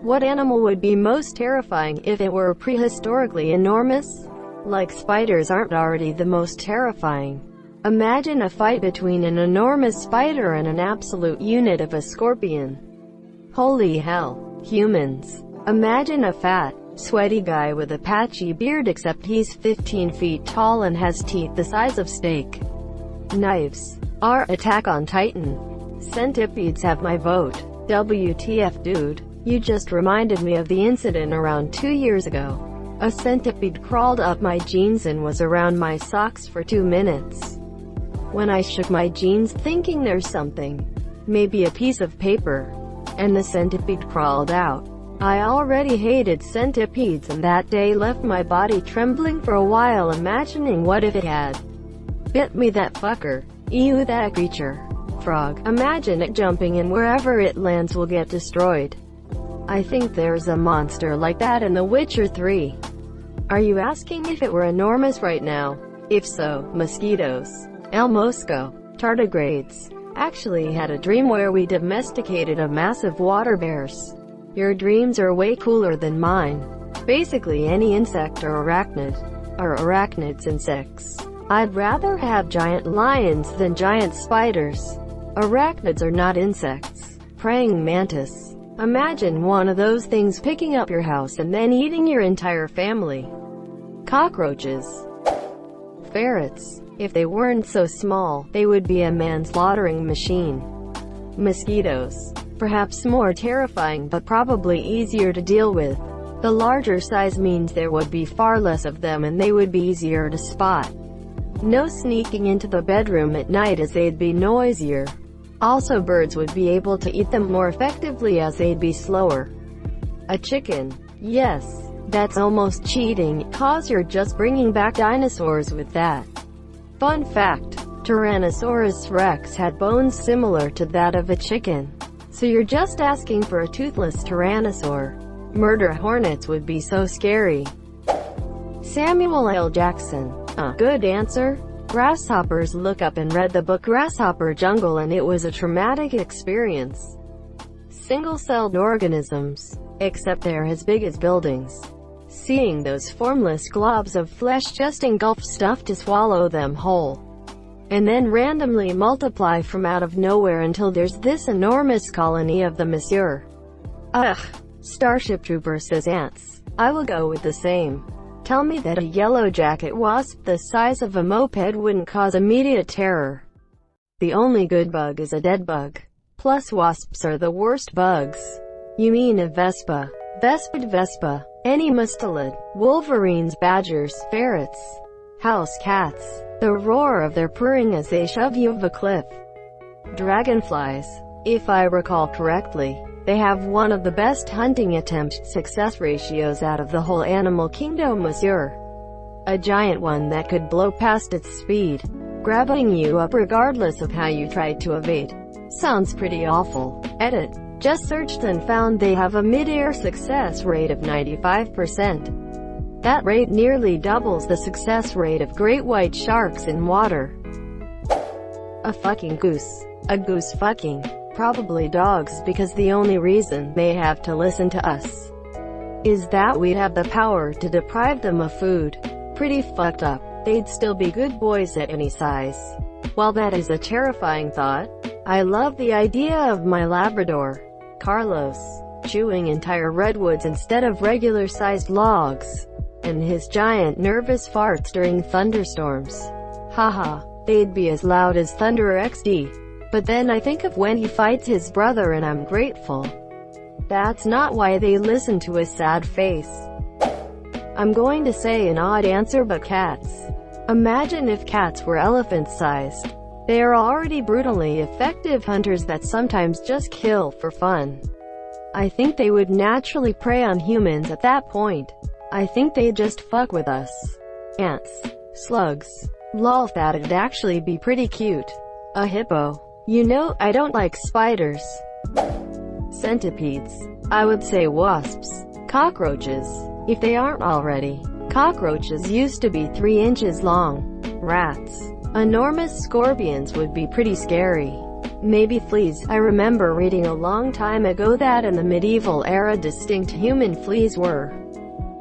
What animal would be most terrifying if it were prehistorically enormous? Like spiders aren't already the most terrifying. Imagine a fight between an enormous spider and an absolute unit of a scorpion. Holy hell, humans. Imagine a fat, sweaty guy with a patchy beard except he's 15 feet tall and has teeth the size of steak knives. Our Attack on Titan. Centipedes have my vote. WTF dude. You just reminded me of the incident around 2 years ago. A centipede crawled up my jeans and was around my socks for 2 minutes. When I shook my jeans thinking there's something, maybe a piece of paper, and the centipede crawled out. I already hated centipedes and that day left my body trembling for a while imagining what if it had bit me, that fucker. Ew, that creature. Frog. Imagine it jumping and wherever it lands will get destroyed. I think there's a monster like that in The Witcher 3. Are you asking if it were enormous right now? If so, mosquitoes. El Mosco. Tardigrades. Actually had a dream where we domesticated a massive water bears. Your dreams are way cooler than mine. Basically any insect or arachnid. Or arachnids, insects. I'd rather have giant lions than giant spiders. Arachnids are not insects. Praying mantis. Imagine one of those things picking up your house and then eating your entire family. Cockroaches. Ferrets. If they weren't so small, they would be a manslaughtering machine. Mosquitoes. Perhaps more terrifying but probably easier to deal with. The larger size means there would be far less of them and they would be easier to spot. No sneaking into the bedroom at night as they'd be noisier. Also birds would be able to eat them more effectively as they'd be slower. A chicken. Yes, that's almost cheating, cause you're just bringing back dinosaurs with that. Fun fact, Tyrannosaurus rex had bones similar to that of a chicken. So you're just asking for a toothless tyrannosaur. Murder hornets would be so scary. Samuel L. Jackson. Good answer. Grasshoppers. Look up and read the book Grasshopper Jungle and it was a traumatic experience. Single-celled organisms. Except they're as big as buildings. Seeing those formless globs of flesh just engulf stuff to swallow them whole. And then randomly multiply from out of nowhere until there's this enormous colony of them, monsieur. Ugh. Starship Trooper says ants. I will go with the same. Tell me that a yellow jacket wasp the size of a moped wouldn't cause immediate terror. The only good bug is a dead bug. Plus wasps are the worst bugs. You mean a Vespa? Vespa. Any mustelid. Wolverines, badgers, ferrets. House cats. The roar of their purring as they shove you off a cliff. Dragonflies. If I recall correctly, they have one of the best hunting attempt success ratios out of the whole animal kingdom, monsieur. A giant one that could blow past its speed, grabbing you up regardless of how you tried to evade. Sounds pretty awful. Edit. Just searched and found they have a mid-air success rate of 95%. That rate nearly doubles the success rate of great white sharks in water. A fucking goose. A goose fucking. Probably dogs, because the only reason they have to listen to us is that we'd have the power to deprive them of food. Pretty fucked up. They'd still be good boys at any size. While that is a terrifying thought, I love the idea of my Labrador, Carlos, chewing entire redwoods instead of regular-sized logs, and his giant nervous farts during thunderstorms. Haha, they'd be as loud as Thunder XD. But then I think of when he fights his brother and I'm grateful. That's not why they listen to his sad face. I'm going to say an odd answer, but cats. Imagine if cats were elephant-sized. They are already brutally effective hunters that sometimes just kill for fun. I think they would naturally prey on humans at that point. I think they'd just fuck with us. Ants. Slugs. Lol, that'd actually be pretty cute. A hippo. You know, I don't like spiders. Centipedes. I would say wasps. Cockroaches. If they aren't already. Cockroaches used to be 3 inches long. Rats. Enormous scorpions would be pretty scary. Maybe fleas. I remember reading a long time ago that in the medieval era distinct human fleas were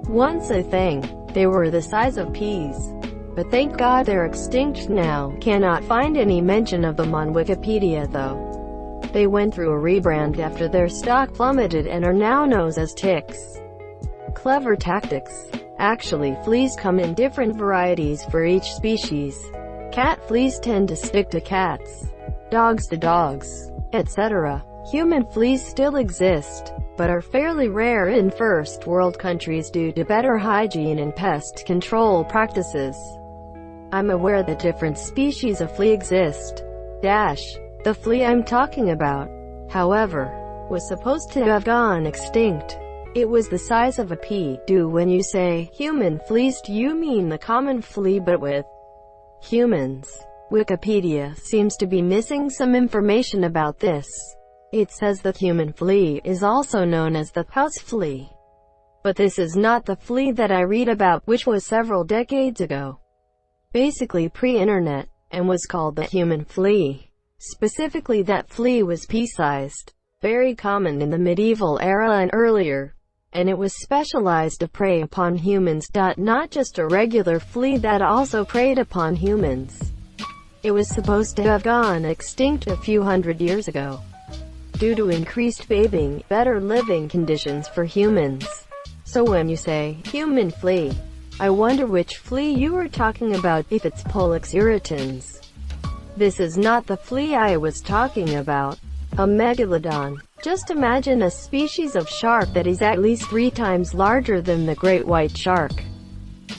once a thing. They were the size of peas. But thank God they're extinct now. Cannot find any mention of them on Wikipedia though. They went through a rebrand after their stock plummeted and are now known as ticks. Clever tactics. Actually, fleas come in different varieties for each species. Cat fleas tend to stick to cats, dogs to dogs, etc. Human fleas still exist, but are fairly rare in first world countries due to better hygiene and pest control practices. I'm aware that different species of flea exist. The flea I'm talking about, however, was supposed to have gone extinct. It was the size of a pea. When you say human fleas, do you mean the common flea but with humans? Wikipedia seems to be missing some information about this. It says the human flea is also known as the house flea. But this is not the flea that I read about, which was several decades ago. Basically pre-internet, and was called the human flea. Specifically, that flea was pea-sized, very common in the medieval era and earlier, and it was specialized to prey upon humans. Not just a regular flea that also preyed upon humans. It was supposed to have gone extinct a few hundred years ago, due to increased bathing, better living conditions for humans. So when you say human flea, I wonder which flea you are talking about, if it's Pollux irritans. This is not the flea I was talking about. A megalodon. Just imagine a species of shark that is at least 3 times larger than the great white shark.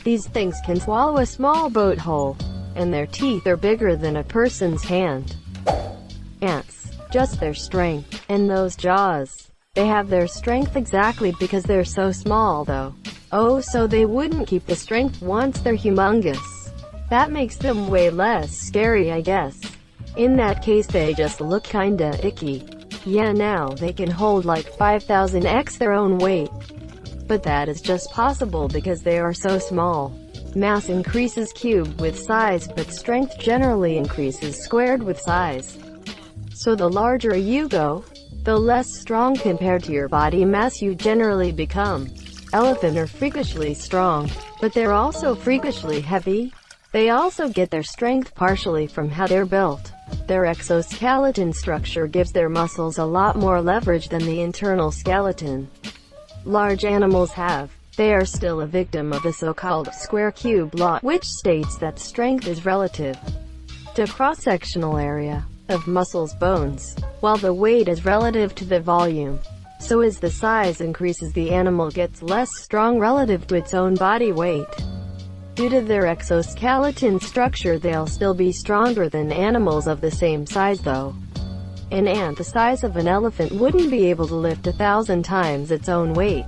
These things can swallow a small boat whole, and their teeth are bigger than a person's hand. Ants. Just their strength. And those jaws. They have their strength exactly because they're so small though. Oh, so they wouldn't keep the strength once they're humongous. That makes them way less scary, I guess. In that case they just look kinda icky. Yeah, now they can hold like 5,000x their own weight. But that is just possible because they are so small. Mass increases cubed with size, but strength generally increases squared with size. So the larger you go, the less strong compared to your body mass you generally become. Elephants are freakishly strong, but they're also freakishly heavy. They also get their strength partially from how they're built. Their exoskeleton structure gives their muscles a lot more leverage than the internal skeleton large animals have. They are still a victim of the so-called square cube law, which states that strength is relative to cross-sectional area of muscles bones, while the weight is relative to the volume. So as the size increases, the animal gets less strong relative to its own body weight. Due to their exoskeleton structure, they'll still be stronger than animals of the same size though. An ant the size of an elephant wouldn't be able to lift 1,000 times its own weight,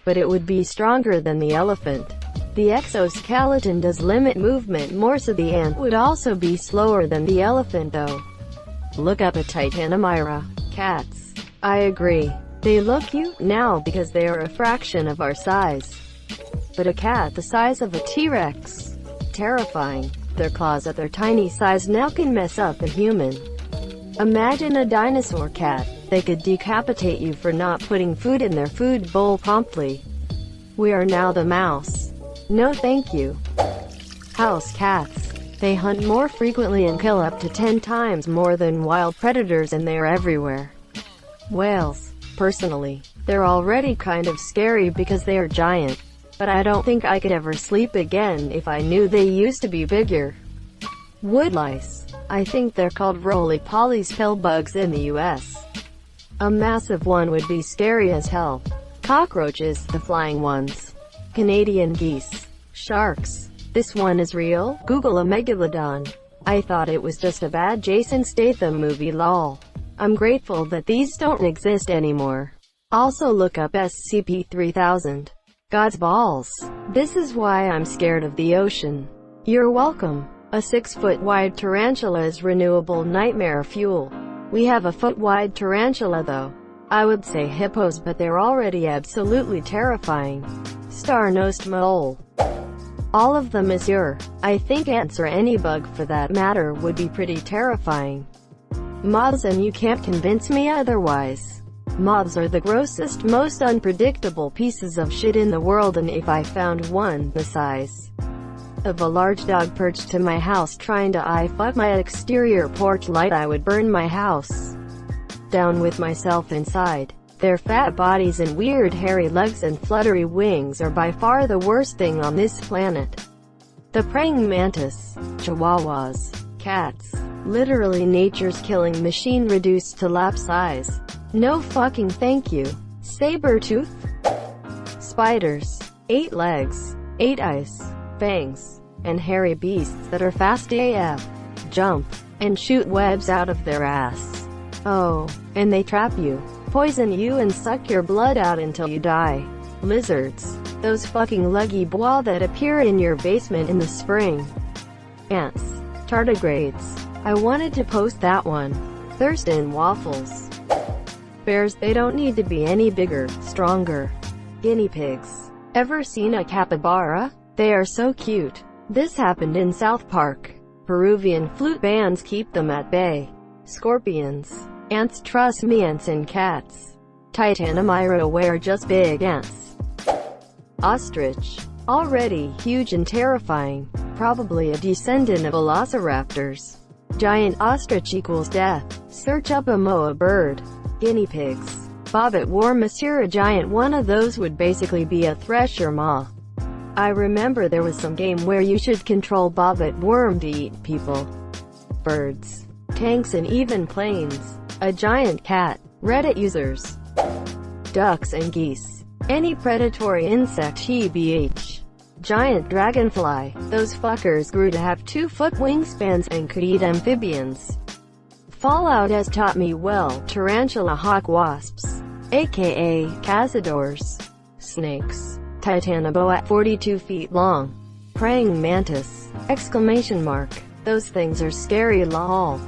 but it would be stronger than the elephant. The exoskeleton does limit movement more, so the ant would also be slower than the elephant though. Look up a Titanomyra. Cats. I agree. They look cute now because they are a fraction of our size. But a cat the size of a T-Rex. Terrifying. Their claws at their tiny size now can mess up a human. Imagine a dinosaur cat. They could decapitate you for not putting food in their food bowl promptly. We are now the mouse. No thank you. House cats. They hunt more frequently and kill up to 10 times more than wild predators, and they are everywhere. Whales. Personally, they're already kind of scary because they are giant. But I don't think I could ever sleep again if I knew they used to be bigger. Woodlice. I think they're called roly-poly pill bugs in the US. A massive one would be scary as hell. Cockroaches, the flying ones. Canadian geese. Sharks. This one is real. Google a megalodon. I thought it was just a bad Jason Statham movie, lol. I'm grateful that these don't exist anymore. Also look up SCP-3000. God's balls. This is why I'm scared of the ocean. You're welcome. A 6-foot wide tarantula is renewable nightmare fuel. We have a foot-wide tarantula though. I would say hippos, but they're already absolutely terrifying. Star-nosed mole. All of them, monsieur. I think ants or any bug for that matter would be pretty terrifying. Moths, and you can't convince me otherwise. Moths are the grossest, most unpredictable pieces of shit in the world, and if I found one the size of a large dog perched to my house trying to eye-fuck my exterior porch light, I would burn my house down with myself inside. Their fat bodies and weird hairy legs and fluttery wings are by far the worst thing on this planet. The praying mantis, chihuahuas, cats, literally nature's killing machine reduced to lap size. No fucking thank you. Saber-tooth spiders, 8 legs, 8 eyes, fangs, and hairy beasts that are fast AF, jump, and shoot webs out of their ass. Oh, and they trap you, poison you, and suck your blood out until you die. Lizards, those fucking leggy bois that appear in your basement in the spring. Ants, tardigrades. I wanted to post that one. Thurston waffles. Bears, they don't need to be any bigger, stronger. Guinea pigs. Ever seen a capybara? They are so cute. This happened in South Park. Peruvian flute bands keep them at bay. Scorpions. Ants, trust me, ants and cats. Titanomyra were just big ants. Ostrich. Already huge and terrifying. Probably a descendant of velociraptors. Giant ostrich equals death. Search up a moa bird. Guinea pigs. Bobbit war monsieur, a giant one of those would basically be a thresher maw. I remember there was some game where you should control bobbit worm to eat people. Birds. Tanks, and even planes. A giant cat. Reddit users. Ducks and geese. Any predatory insect, TBH. Giant dragonfly. Those fuckers grew to have 2-foot wingspans and could eat amphibians. Fallout has taught me well. Tarantula hawk wasps, aka cazadors. Snakes. Titanoboa, 42 feet long. Praying mantis! Exclamation mark. Those things are scary lol.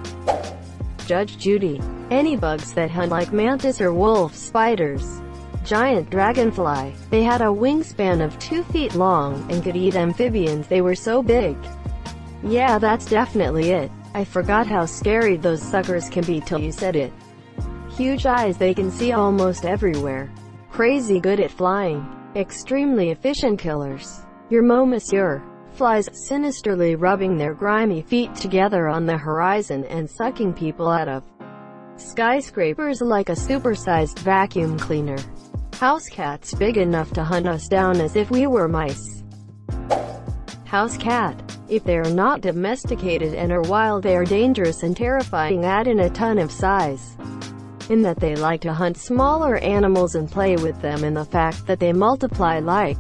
Judge Judy. Any bugs that hunt like mantis or wolf spiders. Giant dragonfly. They had a wingspan of 2 feet long, and could eat amphibians, they were so big. Yeah, that's definitely it. I forgot how scary those suckers can be till you said it. Huge eyes, they can see almost everywhere. Crazy good at flying. Extremely efficient killers. Your monsieur. Flies, sinisterly rubbing their grimy feet together on the horizon and sucking people out of skyscrapers like a supersized vacuum cleaner. House cats big enough to hunt us down as if we were mice. House cat. If they are not domesticated and are wild, they are dangerous and terrifying. Add in a ton of size, in that they like to hunt smaller animals and play with them, and the fact that they multiply like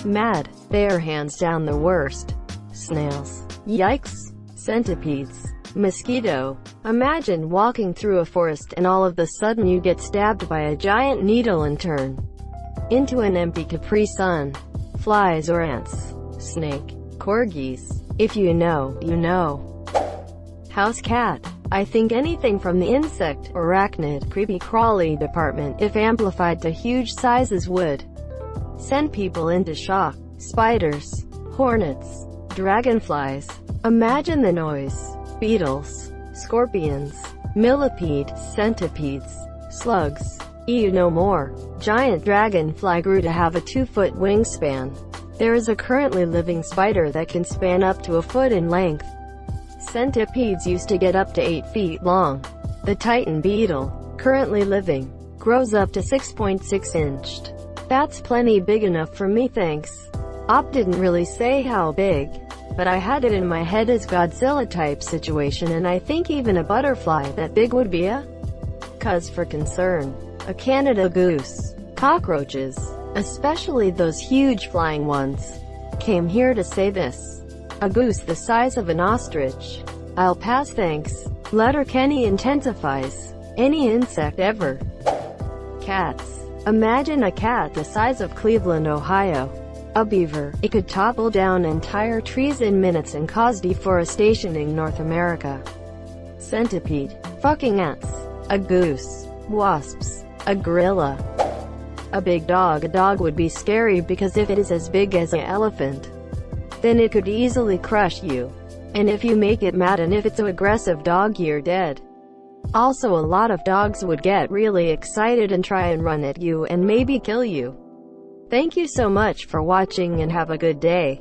mad. They are hands down the worst. Snails. Yikes. Centipedes. Mosquito. Imagine walking through a forest and all of a sudden you get stabbed by a giant needle and turn into an empty Capri Sun. Flies or ants. Snake. Corgis. If you know, you know. House cat. I think anything from the insect, arachnid, creepy crawly department, if amplified to huge sizes, would send people into shock. Spiders. Hornets. Dragonflies. Imagine the noise. Beetles. Scorpions. Millipede. Centipedes. Slugs. You know more. Giant dragonfly grew to have a 2-foot wingspan. There is a currently living spider that can span up to a foot in length. Centipedes used to get up to 8 feet long. The Titan beetle, currently living, grows up to 6.6 inched. That's plenty big enough for me, thanks. Op didn't really say how big, but I had it in my head as Godzilla type situation, and I think even a butterfly that big would be a cause for concern. A Canada goose. Cockroaches, especially those huge flying ones, came here to say this. A goose the size of an ostrich. I'll pass, thanks. Letterkenny intensifies. Any insect ever. Cats. Imagine a cat the size of Cleveland, Ohio. A beaver. It could topple down entire trees in minutes and cause deforestation in North America. Centipede. Fucking ants. A goose. Wasps. A gorilla. A big dog. A dog would be scary because if it is as big as an elephant, then it could easily crush you. And if you make it mad, and if it's an aggressive dog, you're dead. Also, a lot of dogs would get really excited and try and run at you and maybe kill you. Thank you so much for watching and have a good day.